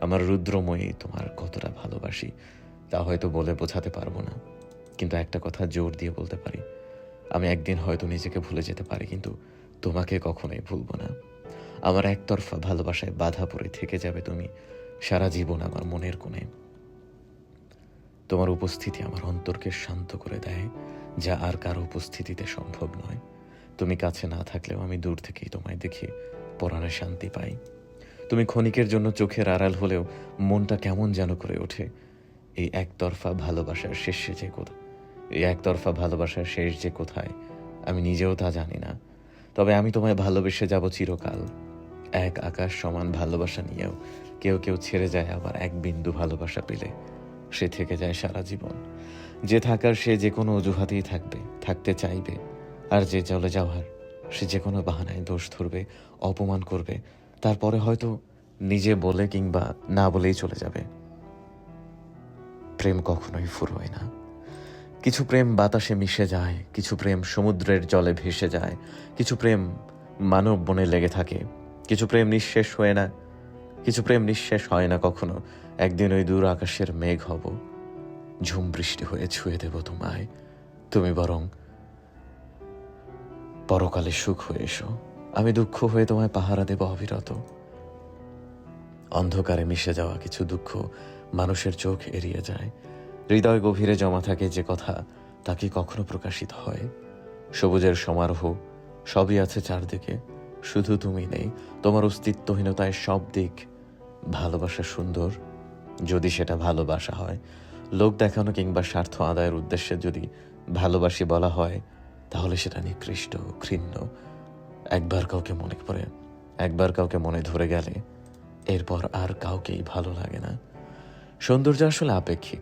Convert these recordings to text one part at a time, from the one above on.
আমার রুদ্রময়ী তোমার কতটা ভালোবাসি তা হয়তো বলে বোঝাতে পারবো না, কিন্তু একটা কথা জোর দিয়ে বলতে পারি, আমি একদিন হয়তো নিজেকে ভুলে যেতে পারি, কিন্তু তোমাকে কখনোই ভুলবো না। আমার একতরফা ভালোবাসায় বাধা পড়ে থেকে যাবে তুমি সারা জীবন আমার মনের কোণে। তোমার উপস্থিতি আমার অন্তরকে শান্ত করে দেয়, যা আর কারো উপস্থিতিতে সম্ভব নয়। তুমি কাছে না থাকলেও আমি দূর থেকেই তোমায় দেখে পরাণে শান্তি পাই। তুমি ক্ষণিকের জন্য চোখের আড়াল হলেও মনটা কেমন যেন করে ওঠে। এই একতরফা ভালোবাসার শেষ যে কোথায় আমি নিজেও তা জানি না। তবে আমি তোমায় ভালোবেসে যাব চিরকাল। এক আকাশ সমান ভালোবাসা নিয়েও কেউ কেউ ছেড়ে যায়, আবার এক বিন্দু ভালোবাসা পেলে সে থেকে যায় সারা জীবন। যে থাকার সে যে কোনো অজুহাতেই থাকতে চাইবে, আর যে চলে যাওয়ার সে যে কোনো বাহানায় দোষ ধরবে, অপমান করবে, তারপরে হয়তো নিজে বলে কিংবা না বলেই চলে যাবে। প্রেম কখনোই ফুরোয় না। কিছু প্রেম বাতাসে মিশে যায়, কিছু প্রেম সমুদ্রের জলে ভেসে যায়, কিছু প্রেম মানব বনে লেগে থাকে, কিছু প্রেম নিঃশেষ হয় না কখনো। একদিন ওই দূর আকাশের মেঘ হব, ঝুম বৃষ্টি হয়ে ছুঁয়ে দেব তোমায়। তুমি বরং পরকালে সুখ হয়ে এসো, আমি দুঃখ হয়ে তোমায় পাহারা দেব অবিরত। অন্ধকারে মিশে যাওয়া কিছু দুঃখ মানুষের চোখ এড়িয়ে যায়। হৃদয় গভীরে জমা থাকে যে কথা, তা কি কখনো প্রকাশিত হয়? সবুজের সমারোহ সবই আছে চারদিকে, শুধু তুমি নেই। তোমার অস্তিত্বহীনতায় সব দিক। ভালোবাসা সুন্দর যদি সেটা ভালোবাসা হয়। লোক দেখানো কিংবা স্বার্থ আদায়ের উদ্দেশ্যে যদি ভালোবাসি বলা হয়, তাহলে সেটা নিকৃষ্ট, ঘৃণ্য। একবার কাউকে মনে ধরে গেলে এরপর আর কাউকেই ভালো লাগে না। সৌন্দর্য আসলে আপেক্ষিক।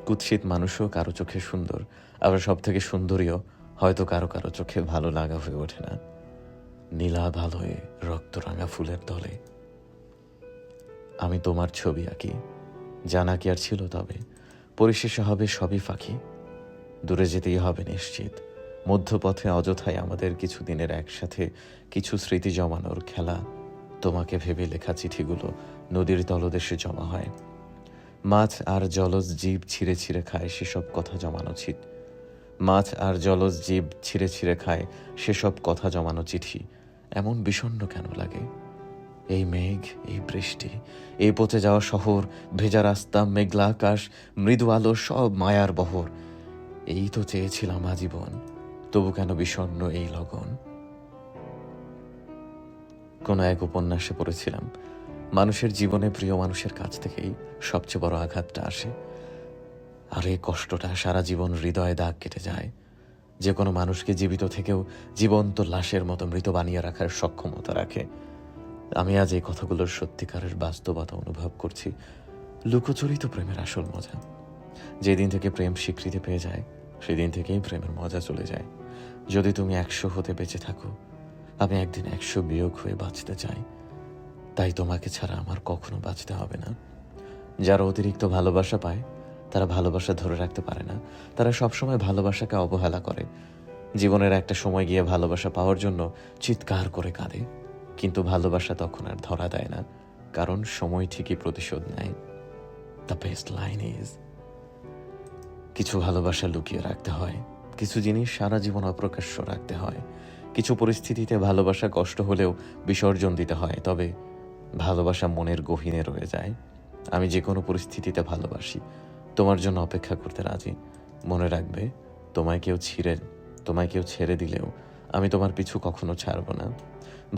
কুৎসিত মানুষও কারো চোখে সুন্দর, আবার সব থেকে সুন্দরীও হয়তো কারো কারো চোখে ভালো লাগা হয়ে ওঠে না। নীলাভ আলোয় রক্তরাঙা ফুলের দলে আমি তোমার ছবি আঁকি, জানা কি আর ছিল তবে? পরিশেষে হবে সবই ফাঁকি, দূরে যেতেই হবে নিশ্চিত। মধ্যপথে অযথায় আমাদের কিছুদিনের একসাথে কিছু স্মৃতি জমানোর খেলা। তোমাকে ভেবে লেখা চিঠিগুলো নদীর তলদেশে জমা হয়। মাছ আর জলজ জীব ছিঁড়ে ছিঁড়ে খায় সেসব কথা জমানো চিঠি। এমন বিষণ্ণ কেন লাগে? এই মেঘ, এই বৃষ্টি, এই পচে যাওয়া শহর, ভেজা রাস্তা, মেঘলা আকাশ, মৃদু আলো, সব মায়ার বহর। এই তো চেয়েছিলাম আজীবন, তবু কেন বিষণ্ণ এই লগন? কোনো এক উপন্যাসে পড়েছিলাম, মানুষের জীবনে প্রিয় মানুষের কাছ থেকেই সবচেয়ে বড় আঘাতটা আসে, আর এই কষ্টটা সারা জীবন হৃদয়ে দাগ কেটে যায়। যে কোনো মানুষকে জীবিত থেকেও জীবন্ত লাশের মতো মৃত বানিয়ে রাখার সক্ষমতা রাখে। আমি আজ এই কথাগুলোর সত্যিকারের বাস্তবতা অনুভব করছি। লুকোচুরিত প্রেমের আসল মজা। যেদিন থেকে প্রেম স্বীকৃতি পেয়ে যায়, সেদিন থেকেই প্রেমের মজা চলে যায়। যদি তুমি 100 হতে বেঁচে থাকো, আমি একদিন 100 বিয়োগ হয়ে বাঁচতে চাই। তাই তোমাকে ছাড়া আমার কখনো বাঁচতে হবে না। যারা অতিরিক্ত ভালোবাসা পায়, তারা ভালোবাসা ধরে রাখতে পারে না। তারা সবসময় ভালোবাসাকে অবহেলা করে। জীবনের একটা সময় গিয়ে ভালোবাসা পাওয়ার জন্য চিৎকার করে কাঁদে, কিন্তু ভালোবাসা তখন আর ধরা দেয় না, কারণ সময় ঠিকই প্রতিশোধ নেয়। দ্য বেস্ট লাইন ইজ, কিছু ভালোবাসা লুকিয়ে রাখতে হয়, কিছু জিনিস সারা জীবন অপ্রকাশ্য রাখতে হয়, কিছু পরিস্থিতিতে ভালোবাসা কষ্ট হলেও বিসর্জন দিতে হয়, তবে ভালোবাসা মনের গহীনে রয়ে যায়। আমি যে কোনো পরিস্থিতিতে ভালোবাসি, তোমার জন্য অপেক্ষা করতে রাজি। মনে রাখবে, তোমায় কেউ ছেড়ে দিলেও আমি তোমার পিছু কখনো ছাড়ব না।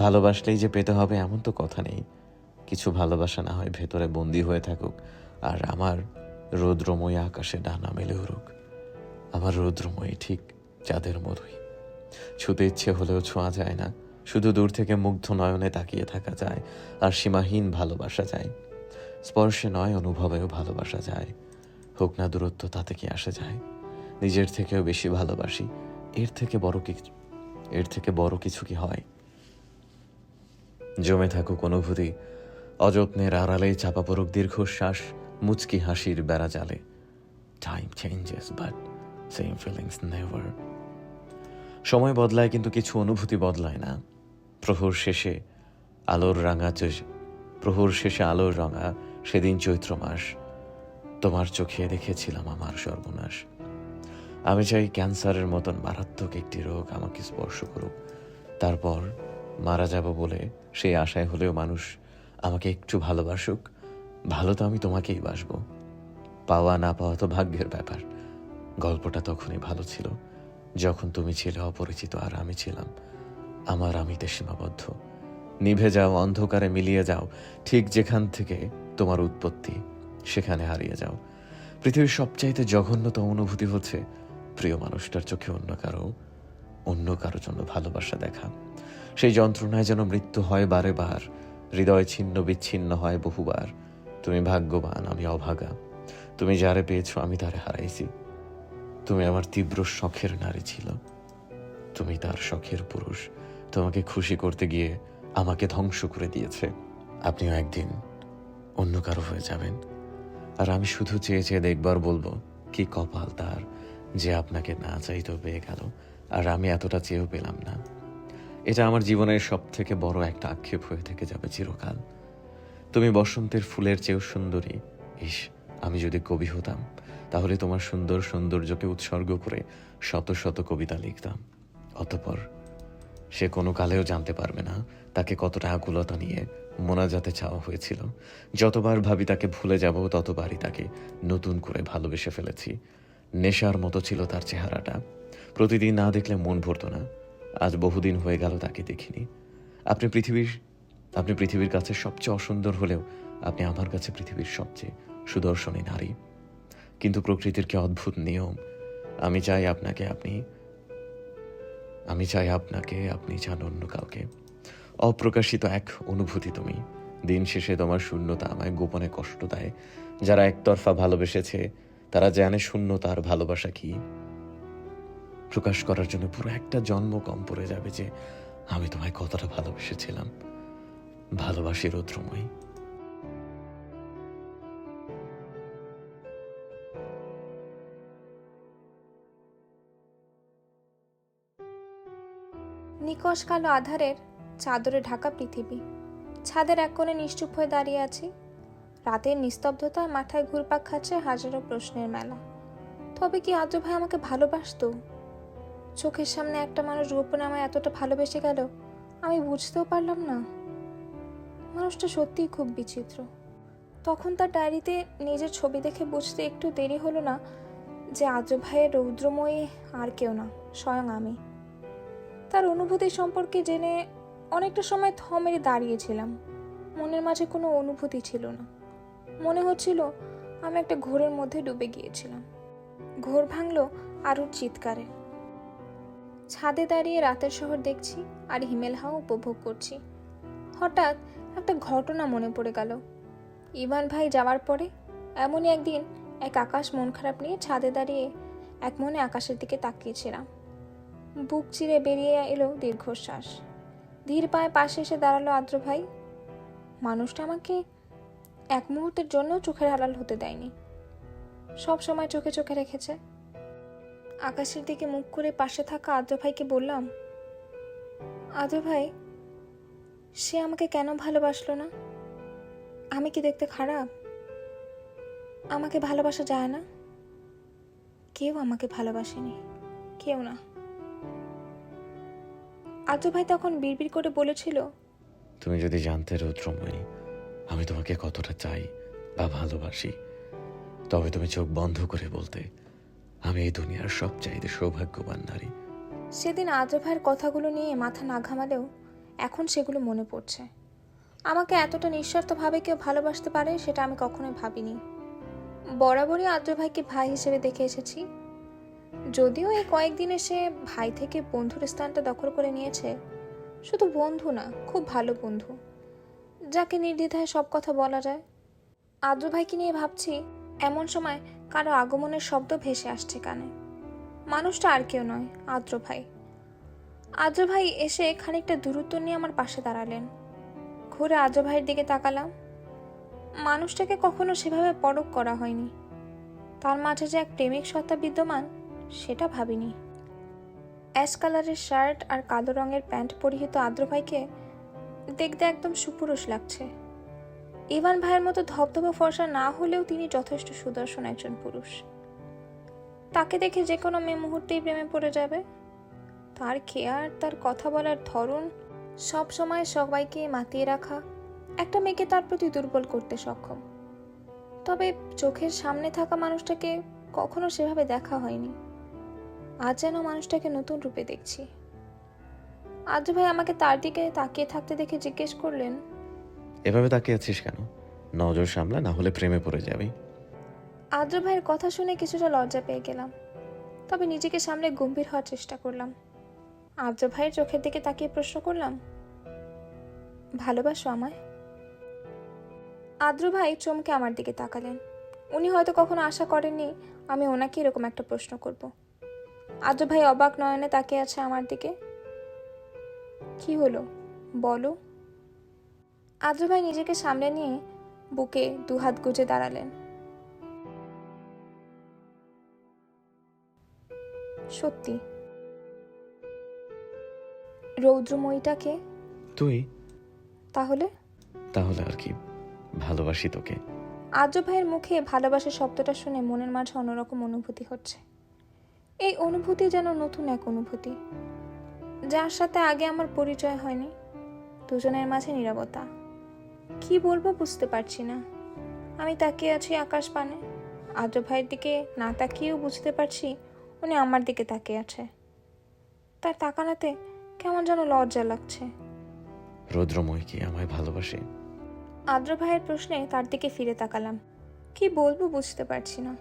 ভালোবাসলেই যে পেতে হবে এমন তো কথা নেই। কিছু ভালোবাসা না হয় ভেতরে বন্দী হয়ে থাকুক, আর আমার রৌদ্রময়ী আকাশে ডানা মেলে উড়ুক। আমার রৌদ্রময়ী ঠিক চাঁদের মতোই, ছুতে ইচ্ছে হলেও ছোঁয়া যায় না, শুধু দূর থেকে মুগ্ধ নয়নে তাকিয়ে থাকা যায়। আর সীমাহীন ভালোবাসা যায়, স্পর্শে নয় অনুভবেও ভালোবাসা যায়। হোক না দূরত্ব, তাতে কি আসে যায়? নিজের থেকেও বেশি ভালোবাসি, এর থেকে বড় কিছু কি হয়? জমে থাকুক অনুভূতি, অযত্নের আড়ালে চাপা পড়ুক দীর্ঘশ্বাস, মুচকি হাসির বেড়া জালে। Time changes but same feelings never. সময় বদলায় কিন্তু কিছু অনুভূতি বদলায় না। প্রহর শেষে আলোর রাঙা সেদিন চৈত্র মাস, তোমার চোখে দেখেছিলাম আমার সর্বনাশ। আমি চাই ক্যান্সারের মতন মারাত্মক একটি রোগ আমাকে স্পর্শ করুক, তারপর মারা যাব বলে সেই আশায় হলেও মানুষ আমাকে একটু ভালোবাসুক। ভালো তো আমি তোমাকেই বাসবো, পাওয়া না পাওয়া তো ভাগ্যের ব্যাপার। গল্পটা তখনই ভালো ছিল যখন তুমি ছিলে অপরিচিত আর আমি ছিলাম আমার আমিতে সীমাবদ্ধ। নিভে যাও, অন্ধকারে মিলিয়ে যাও, ঠিক যেখান থেকে তোমার উৎপত্তি সেখানে হারিয়ে যাও। পৃথিবীর সবচাইতে জঘন্যতম অনুভূতি হচ্ছে প্রিয় মানুষটার চোখে অন্য কারো জন্য ভালোবাসা দেখা। সেই যন্ত্রণায় যেন মৃত্যু হয় বারে বার, হৃদয় ছিন্ন বিচ্ছিন্ন হয় বহুবার। তুমি ভাগ্যবান, আমি অভাগা। তুমি যারে পেয়েছো আমি তারে হারাইছি। তুমি আমার তীব্র শখের নারী ছিল, তুমি তার শখের পুরুষ। তোমাকে খুশি করতে গিয়ে আমাকে ধ্বংস করে দিয়েছে। আপনিও একদিন অন্য কারো হয়ে যাবেন, আর আমি শুধু চেয়ে চেয়ে দেখবার বলবো, কি কপাল তার যে আপনাকে না চাইতেও পেয়ে গেল, আর আমি এতটা চেয়েও পেলাম না। এটা আমার জীবনের সব থেকে বড় একটা আক্ষেপ হয়ে থেকে যাবে চিরকাল। তুমি বসন্তের ফুলের চেয়েও সুন্দরী। ইস, আমি যদি কবি হতাম তাহলে তোমার সুন্দর সৌন্দর্যকে উৎসর্গ করে শত শত কবিতা লিখতাম। অতঃপর সে কোনো কালেও জানতে পারবে না তাকে কতটা আকুলতা নিয়ে মোনাজাতে চাওয়া হয়েছিল। যতবার ভাবি তাকে ভুলে যাব, ততবারই তাকে নতুন করে ভালোবেসে ফেলেছি। নেশার মতো ছিল তার চেহারাটা, প্রতিদিন না দেখলে মন ভরতো না। আজ বহুদিন হয়ে গেল তাকে দেখিনি। আপনি পৃথিবীর কাছে সবচেয়ে অসুন্দর হলেও আপনি আমার কাছে পৃথিবীর সবচেয়ে সুদর্শনী নারী। কিন্তু প্রকৃতির কি অদ্ভুত নিয়ম, আমি চাই আপনাকে, আপনি চান অন্য কাউকে। অপ্রকাশিত এক অনুভূতি তুমি। দিন শেষে তোমার শূন্যতা আমায় গোপনে কষ্ট দেয়। যারা একতরফা ভালোবেসেছে তারা জানে শূন্যতার ভালোবাসা কি। প্রকাশ করার জন্য পুরো একটা জন্ম কম পড়ে যাবে যে আমি তোমায় কতটা ভালোবেসেছিলাম। ভালোবাসি রৌদ্রময়ী। নিকষ কালো আধারের চাদরে ঢাকা পৃথিবী। ছাদের এক কোণে নিশ্চুপ হয়ে দাঁড়িয়ে আছি। রাতের নিস্তব্ধতায় মাথায় ঘুরপাক খাচ্ছে হাজারো প্রশ্নের মেলা। তবে কি আদ্র ভাই আমাকে ভালোবাসতো? চোখের সামনে একটা মানুষ গোপনে আমায় এতটা ভালোবেসে গেল, আমি বুঝতেও পারলাম না। মানুষটা সত্যিই খুব বিচিত্র। তখন তার ডায়েরিতে নিজের ছবি দেখে বুঝতে একটু দেরি হলো না যে আদ্র ভাইয়ের রৌদ্রময়ী আর কেউ না, স্বয়ং আমি। তার অনুভূতি সম্পর্কে জেনে অনেকটা সময় মেরে দাঁড়িয়েছিলাম। মনের মাঝে কোনো অনুভূতি ছিল না। মনে হচ্ছিল আমি একটা ঘোরের মধ্যে ডুবে গিয়েছিলাম। ঘোর ভাঙল আরুর চিৎকারে। ছাদে দাঁড়িয়ে রাতের শহর দেখছি আর হিমেল হাওয়া উপভোগ করছি। হঠাৎ একটা ঘটনা মনে পড়ে গেল। ইভান ভাই যাওয়ার পরে এমনই একদিন এক আকাশ মন খারাপ নিয়ে ছাদে দাঁড়িয়ে এক মনে আকাশের দিকে তাকিয়েছিলাম। বুক চিরে বেরিয়ে এলো দীর্ঘশ্বাস। ধীর পায়ে পাশে এসে দাঁড়ালো আদ্র ভাই। মানুষটা আমাকে এক মুহূর্তের জন্য চোখের আড়াল হতে দেয়নি, সব সময় চোখে চোখে রেখেছে। আকাশের দিকে মুখ করে পাশে থাকা আদ্র ভাইকে বললাম, আদ্র ভাই, সে আমাকে কেন ভালোবাসলো না? আমি কি দেখতে খারাপ? আমাকে ভালোবাসা যায় না? কেউ আমাকে ভালোবাসেনি, কেউ না। আদ্র ভাই তখন বিড়বিড় করে বলেছিল, তুমি যদি জানতে রৌদ্রময়ী আমি তোমাকে কতটা চাই বা ভালোবাসি, তবে তুমি চোখ বন্ধ করে বলতে আমি এই দুনিয়ার সবচাইতে সৌভাগ্যবান নারী। সেদিন আদ্র ভাইয়ের কথাগুলো নিয়ে মাথা না ঘামালেও এখন সেগুলো মনে পড়ছে। আমাকে এতটা নিঃস্বার্থভাবে কেউ ভালোবাসতে পারে সেটা আমি কখনোই ভাবিনি। বরাবরই আদ্র ভাইকে ভাই হিসেবে দেখে এসেছি। যদিও এই কয়েকদিনে সে ভাই থেকে বন্ধুর স্থানটা দখল করে নিয়েছে। শুধু বন্ধু না, খুব ভালো বন্ধু, যাকে নির্দ্বিধায় সব কথা বলা যায়। আদ্র ভাইকে নিয়ে ভাবছি, এমন সময় কারো আগমনের শব্দ ভেসে আসছে কানে। মানুষটা আর কেউ নয়, আদ্র ভাই। আদ্র ভাই এসে খানিকটা দূরত্ব নিয়ে আমার পাশে দাঁড়ালেন। ঘুরে আদ্র ভাইয়ের দিকে তাকালাম। মানুষটাকে কখনো সেভাবে পরখ করা হয়নি। তার মাঝে যে এক প্রেমিক সত্তা বিদ্যমান সেটা ভাবিনি। অ্যাশ কালারের শার্ট আর কালো রঙের প্যান্ট পরিহিত আদ্র ভাইকে দেখতে একদম সুপুরুষ লাগছে। ইভান ভাইয়ের মতো ধবধবে ফর্সা না হলেও তিনি যথেষ্ট সুদর্শন একজন পুরুষ। তাকে দেখে যে কোনো মেয়ে মুহূর্তেই প্রেমে পড়ে যাবে। তার কেয়ার, তার কথা বলার ধরন, সব সময় সবাইকে মাতিয়ে রাখা একটা মেয়েকে তার প্রতি দুর্বল করতে সক্ষম। তবে চোখের সামনে থাকা মানুষটাকে কখনো সেভাবে দেখা হয়নি। আজ যেন মানুষটাকে নতুন রূপে দেখছি। আদ্র ভাই আমাকে তার দিকে তাকিয়ে থাকতে দেখে জিজ্ঞেস করলেন, এভাবে তাকিয়ে আছিস কেন? নজর সামলা, না হলে প্রেমে পড়ে যাবি। আদ্র ভাইয়ের কথা শুনে কিছুটা লজ্জা পেয়ে গেলাম, তবে নিজেকে সামলে গম্ভীর হওয়ার চেষ্টা করলাম। আদ্র ভাইয়ের চোখের দিকে তাকিয়ে প্রশ্ন করলাম, ভালোবাসো আমায়? আদ্র ভাই চমকে আমার দিকে তাকালেন। উনি হয়তো কখনো আশা করেননি আমি ওনাকে এরকম একটা প্রশ্ন করব। আদ্র ভাই অবাক নয়নে তাকিয়ে আছে আমার দিকে। কি হলো বলো? আদ্র ভাই নিজেকে সামলে নিয়ে বুকে দুহাত গুজে দাঁড়ালেন। সত্যি। রৌদ্রময়ীটাকে? তুই? তাহলে? তাহলে আর কি, ভালোবাসি তোকে। আদ্র ভাইয়ের মুখে ভালোবাসার শব্দটা শুনে মনের মাঝে অন্যরকম অনুভূতি হচ্ছে। এই অনুভূতি যেন নতুন এক অনুভূতি, যার সাথে আগে আমার পরিচয় হয়নি। দুজনের মাঝে নীরবতা। কি বলবো বুঝতে পারছি না। আমি তাকিয়ে আছি আকাশ পানে। আদ্র ভাইয়ের দিকে না তাকিয়েও বুঝতে পারছি উনি আমার দিকে তাকিয়ে আছে। তার তাকানোতে কেমন যেন লজ্জা লাগছে। রৌদ্রময় কি আমায় ভালোবাসে? আদ্র ভাইয়ের প্রশ্নে তার দিকে ফিরে তাকালাম। কি বলবো বুঝতে পারছি না।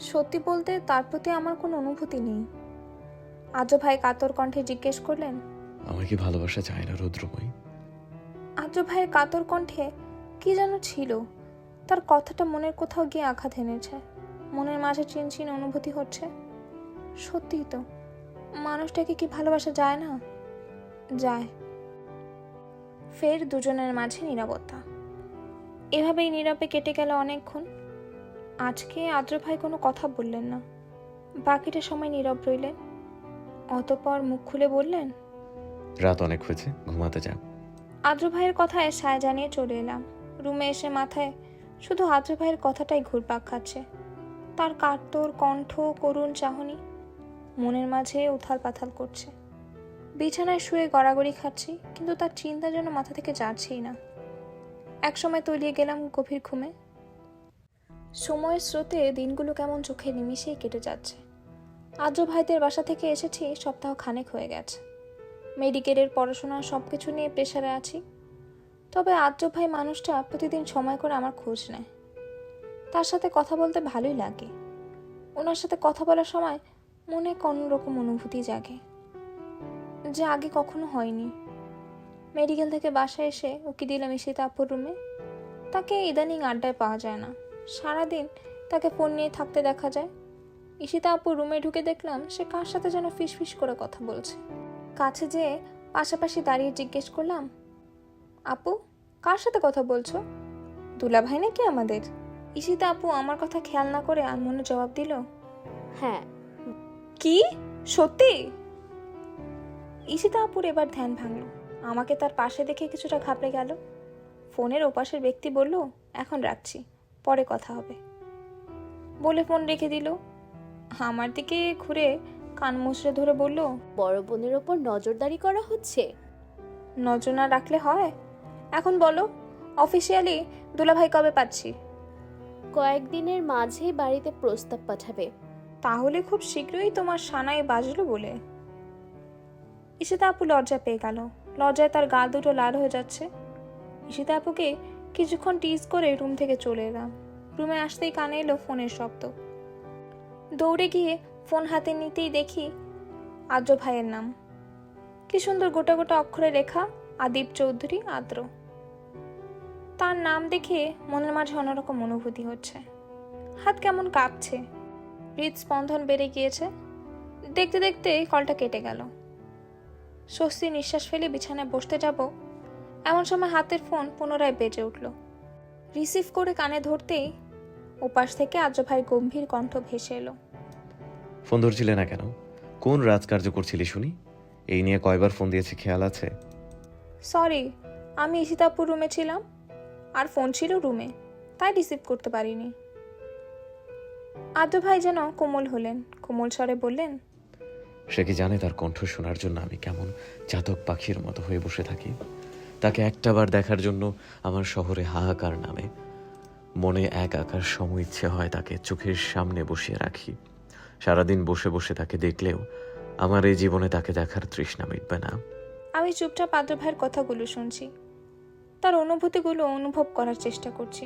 সত্যি বলতে তার প্রতি আমার কোনো অনুভূতি নেই। আদ্র ভাই কাতর কণ্ঠে জিজ্ঞেস করলেন, আমায় কি ভালোবাসা চায় না রৌদ্রময়? আদ্র ভাইয়ের কাতর কণ্ঠে কি যেন ছিল। তার কথাটা মনের কোথাও গিয়ে আঘাত এনেছে। মনের মাঝে চিনচিন অনুভূতি হচ্ছে। সত্যিই তো, মানুষটাকে কি ভালোবাসা যায় না? যায়। ফের দুজনের মাঝে নীরবতা। এভাবেই নীরবে কেটে গেল অনেকক্ষণ। আজকে আদ্র ভাই কোনো কথা বললেন না। বাকিটা সময় নীরব রইলেন। অতঃপর মুখ খুলে বললেন, রাত অনেক হয়েছে, ঘুমাতে যা। আদ্র ভাইয়ের কথায় সায় জানিয়ে চলে এলাম। রুমে এসে মাথায় শুধু আদ্র ভাইয়ের কথাটাই ঘুরপাক খাচ্ছে। তার কাতর কণ্ঠ, করুণ চাহনি মনের মাঝে উথাল পাথাল করছে। বিছানায় শুয়ে গড়াগড়ি খাচ্ছি, কিন্তু তার চিন্তা যেন মাথা থেকে যাচ্ছেই না। একসময় তলিয়ে গেলাম গভীর ঘুমে। সময়ের স্রোতে দিনগুলো কেমন চোখের নিমিষেই কেটে যাচ্ছে। আদ্র ভাইদের বাসা থেকে এসেছি সপ্তাহ খানেক হয়ে গেছে। মেডিকেলের পড়াশোনা সব কিছু নিয়ে প্রেশারে আছি। তবে আদ্র ভাই মানুষটা প্রতিদিন সময় করে আমার খোঁজ নেয়। তার সাথে কথা বলতে ভালোই লাগে। ওনার সাথে কথা বলার সময় মনে কোনোরকম অনুভূতি জাগে, যা আগে কখনো হয়নি। মেডিকেল থেকে বাসায় এসে উকি দিলাম ঈশিতা আপুর রুমে। তাকে ইদানিং আড্ডায় পাওয়া যায় না। সারাদিন তাকে ফোন নিয়ে থাকতে দেখা যায়। ঈশিতা আপুর রুমে ঢুকে দেখলাম সে কার সাথে যেন ফিসফিস করে কথা বলছে। কাছে যেয়ে পাশাপাশি দাঁড়িয়ে জিজ্ঞেস করলাম, আপু কার সাথে কথা বলছো? দুলাভাই নাকি আমাদের? ঈশিতা আপু আমার কথা খেয়াল না করে আনমনে জবাব দিল, হ্যাঁ। কি সত্যি? ঈশিতা আপুর এবার ধ্যান ভাঙল। আমাকে তার পাশে দেখে কিছুটা ঘাবড়ে গেল। ফোনের ওপাশের ব্যক্তি বলল, এখন রাখছি, পরে কথা হবে বলে ফোন রেখে দিল। আমার দিকে ঘুরে কান মুচড়ে ধরে বলল, বড় বোনের ওপর নজরদারি করা হচ্ছে? নজর না রাখলে হয়? এখন বলো, অফিসিয়ালি দুলাভাই কবে পাচ্ছি? কয়েকদিনের মাঝে বাড়িতে প্রস্তাব পাঠাবে। তাহলে খুব শীঘ্রই তোমার সানাই বাজলো বলে। ঈশিতা আপু লজ্জা পেয়ে গেল। লজ্জায় তার গাল দুটো লাল হয়ে যাচ্ছে। ঈশিতা আপুকে কিছুক্ষণ টিজ করে রুম থেকে চলে এলাম। রুমে আসতেই কানে এলো ফোনের শব্দ। দৌড়ে গিয়ে ফোন হাতে নিতেই দেখি আদ্র ভাইয়ের নাম। কি সুন্দর গোটা গোটা অক্ষরে লেখা, আদিব চৌধুরী আদ্র। তার নাম দেখে মনের মাঝে অন্যরকম অনুভূতি হচ্ছে। হাত কেমন কাঁপছে, হৃদস্পন্দন বেড়ে গিয়েছে। দেখতে দেখতে কলটা কেটে গেল। স্বস্তি নিঃশ্বাস ফেলে বিছানায় বসতে যাব, এমন সময় হাতের ফোন পুনরায় বেজে উঠল। রিসিভ করে কানে ধরতেই ওপাশ থেকে আদ্র ভাইয়ের গম্ভীর কণ্ঠ ভেসে এলো, ফোন ধরছিলে না কেন? কোন রাজকার্য করছিলি শুনি? এই নিয়ে কয়বার ফোন দিয়েছি খেয়াল আছে? সরি, আমি ঈশিতাপুর রুমে ছিলাম। আর ফোন ছিল রুমে, তাই রিসিভ করতে পারিনি। আদ্র ভাই যেন কোমল হলেন, কোমল স্বরে বললেন, সে কি জানে তার কণ্ঠ শোনার জন্য আমি কেমন চাতক পাখির মতো হয়ে বসে থাকি? তাকে একটাবার দেখার জন্য আমার শহরে হাহাকার নামে, মনে এক আকার সম ইচ্ছে হয় তাকে চোখের সামনে বসিয়ে রাখি। সারাদিন বসে বসে তাকে দেখলেও আমার এই জীবনে তাকে দেখার তৃষ্ণা মিটবে না। আমি চুপচাপ আদ্র ভাইয়ের কথাগুলো শুনছি, তার অনুভূতিগুলো অনুভব করার চেষ্টা করছি।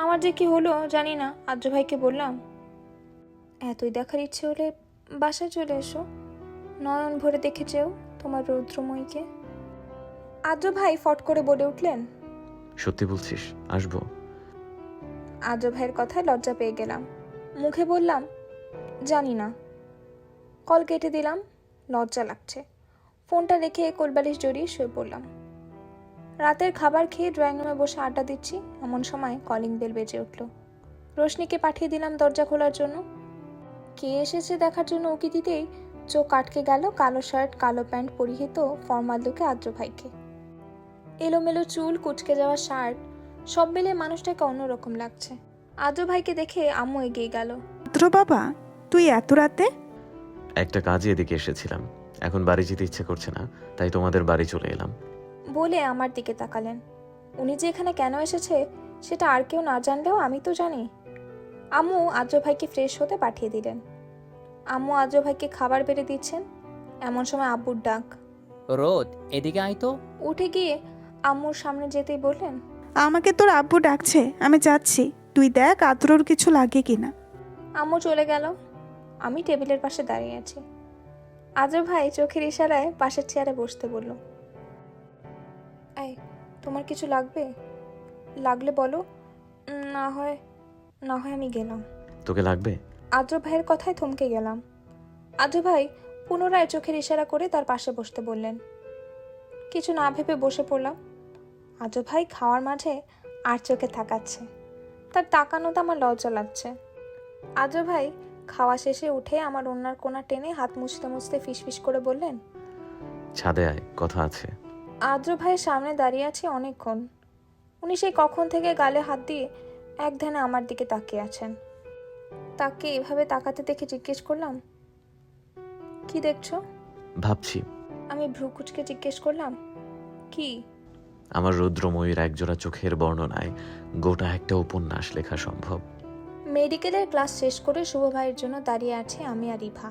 আমার যে কি হলো জানি না। আদ্র ভাইকে বললাম, এতই দেখার ইচ্ছে হলে বাসায় চলে এসো, নয়ন ভরে দেখেছেও তোমার রৌদ্রময়ীকে। আদ্র ভাই ফট করে বলে উঠলেন, সত্যি বলছিস? আসবো? আদ্র ভাইয়ের কথায় লজ্জা পেয়ে গেলাম, মুখে বললাম, জানি না। কল কেটে দিলাম, লজ্জা লাগছে। ফোনটা রেখে কোলবালিশ জড়িয়ে শুয়ে পড়লাম। রাতের খাবার খেয়ে ড্রয়িং রুমে বসে আড্ডা দিচ্ছি, এমন সময় কলিং বেল বেজে উঠল। রোশনিকে পাঠিয়ে দিলাম দরজা খোলার জন্য। কে এসেছে দেখার জন্য উকি দিতেই চোখ আটকে গেল কালো শার্ট কালো প্যান্ট পরিহিত ফর্মাল লুকে আদ্র ভাইকে। এলোমেলো চুল, কুচকে যাওয়া শার্ট, সব মিলে মানুষটাকে অন্যরকম লাগছে। আদ্র ভাইকে দেখে আম্মু এগিয়ে গেল। আদ্র বাবা, তুই এত রাতে? একটা কাজে এদিকে এসেছিলাম, এখন বাড়ি যেতে ইচ্ছে করছে না, তাই তোমাদের বাড়ি চলে এলাম। বলে আমার দিকে তাকালেন। উনি যে এখানে কেন এসেছে সেটা আর কেউ না জানলেও আমি তো জানি। আম্মু আদ্র ভাইকে ফ্রেশ হতে পাঠিয়ে দিলেন। আম্মু আদ্র ভাইকে খাবার বেড়ে দিচ্ছেন, এমন সময় আব্বুর ডাক। রোদ, এদিকে আয় তো। উঠে গিয়ে আম্মুর সামনে যেতেই বললেন, আমাকে তোর আব্বু ডাকছে, আমি যাচ্ছি। তুই দেখ আদ্রর কিছু লাগে কিনা। আম্মু চলে গেল। আমি টেবিলের পাশে দাঁড়িয়ে আছি। আদ্র ভাই চোখের ইশারায় পাশের চেয়ারে বসতে বলল, এই তোমার কিছু লাগবে? লাগলে বলো, না হয় আমি গেলাম। তোকে লাগবে? আদ্র ভাইয়ের কথায় থমকে গেলাম। আদ্র ভাই পুনরায় চোখের ইশারা করে তার পাশে বসতে বললেন। কিছু না ভেবে বসে পড়লাম। আদ্র ভাই খাওয়ার মাঝে আর চোখে তাকাচ্ছে, তার তাকানোতে আমার লজ্জা লাগছে। আদ্র ভাই খাওয়া শেষে উঠে আমার ওড়নার কোণা টেনে হাত মুছতে মুছতে ফিসফিস করে বললেন, ছাদে আয়, কথা আছে। আদ্র ভাইয়ের সামনে দাঁড়িয়ে আছি অনেকক্ষণ। উনি সেই কখন থেকে গালে হাত দিয়ে এক ধ্যানে আমার দিকে তাকিয়ে আছেন। তাকে এভাবে তাকাতে দেখে জিজ্ঞেস করলাম, কি দেখছো? ভাবছি। আমি ভ্রু কুচকে জিজ্ঞেস করলাম, কি? আমার রুদ্রময়ীর একজোড়া চোখের বর্ণনায় গোটা একটা উপন্যাস লেখা সম্ভব। মেডিকেলের ক্লাস শেষ করে শুভ ভাইয়ের জন্য দাঁড়িয়ে আছে আমি আর ইভা।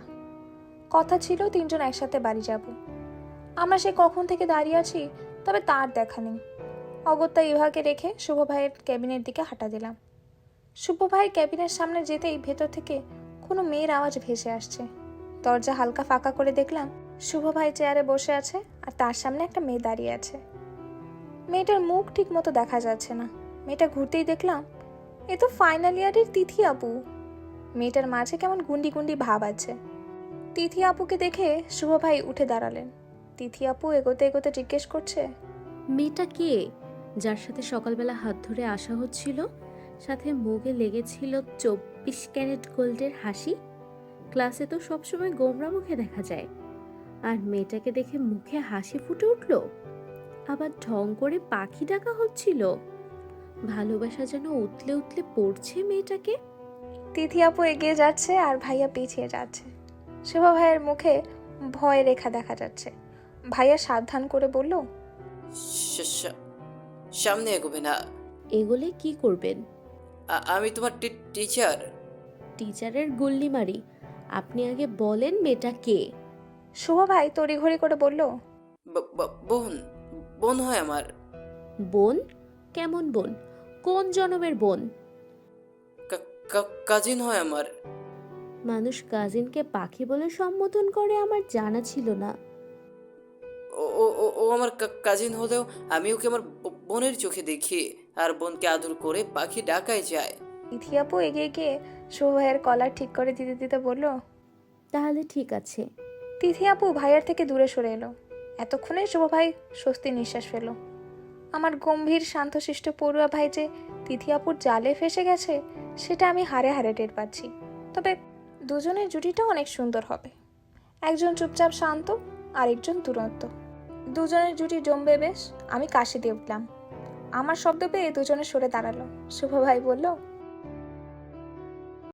কথা ছিল 3 জন একসাথে বাড়ি যাব। আমরা সে কখন থেকে দাঁড়িয়ে আছি, তবে তার দেখা নেই। অগত্যা ইভাকে রেখে শুভ ভাইয়ের ক্যাবিনের দিকে হাঁটা দিলাম। শুভ ভাইয়ের ক্যাবিনের সামনে যেতেই ভেতর থেকে কোনো মেয়ের আওয়াজ ভেসে আসছে। দরজা হালকা ফাঁকা করে দেখলাম শুভ ভাই চেয়ারে বসে আছে আর তার সামনে একটা মেয়ে দাঁড়িয়ে আছে। মেয়েটার মুখ ঠিক মতো দেখা যাচ্ছে না। মেয়েটা ঘুরতেই দেখলাম এ তো ফাইনাল ইয়ারের তিথি আপু। মেয়েটার মাঝে কেমন গুন্ডি গুন্ডি ভাব আছে। তিথি আপুকে দেখে শুভ ভাই উঠে দাঁড়ালেন। তিথি আপু এগোতে এগোতে জিজ্ঞেস করছে, মেয়েটা কে যার সাথে সকালবেলা হাত ধরে আসা হচ্ছিল? সাথে মুখে লেগেছিল 24 ক্যারেট গোল্ডের হাসি। ক্লাসে তো সবসময় গোমরা মুখে দেখা যায়, আর মেয়েটাকে দেখে মুখে হাসি ফুটে উঠল। আবার ঢং করে পাখি ডাকা হচ্ছিল। ভালোবাসা যেন উতলে উতলে পড়ছে মেয়েটাকে। তিথি আপু এগিয়ে যাচ্ছে আর ভাইয়া পিছিয়ে যাচ্ছে। শুভ ভাইয়ের মুখে ভয় রেখা দেখা যাচ্ছে। ভাইয়া সাবধান করে বলল, সামনে এগোবে না। এগোলে কি করবেন? আমি তোমার টিচার। টিচারের গুল্লি মারি। আপনি আগে বলেন মেয়েটা কে? শুভ ভাই তড়িঘড়ি করে বলল, বোন বোন হয় আমার। বোন? কেমন বোন? কোন জনমের বোন? কাজিন হয় আমার। মানুষ কাজিনকে পাখি বলে সম্বোধন করে আমার জানা ছিল না। ও ও ও আমার কাজিন হলেও আমি ওকে আমার বোনের চোখে দেখি, আর বোনকে আদর করে পাখি ডাকায় যায়। তিথি আপু এগিয়ে গিয়ে শুভ ভাইয়ের কলার ঠিক করে দিতে দিতে বলল, তাহলে ঠিক আছে। তিথি আপু ভাইয়ার থেকে দূরে সরে এলো। এতক্ষণে শুভ ভাই স্বস্তি নিঃশ্বাস ফেল। আমার গম্ভীর শান্তশিষ্ট পড়ুয়া ভাই যে তিথি আপুর জালে ফেসে গেছে সেটা আমি হাড়ে হাড়ে টের পাচ্ছি। তবে দুজনের জুটিটা অনেক সুন্দর হবে। একজন চুপচাপ শান্ত, আরেকজন দুরন্ত। দুজনের জুটি জমবে বেশ। আমি কাশি দিয়ে উঠলাম, আমার শব্দ পেয়ে দুজনে সরে দাঁড়ালো। শুভ ভাই বলল,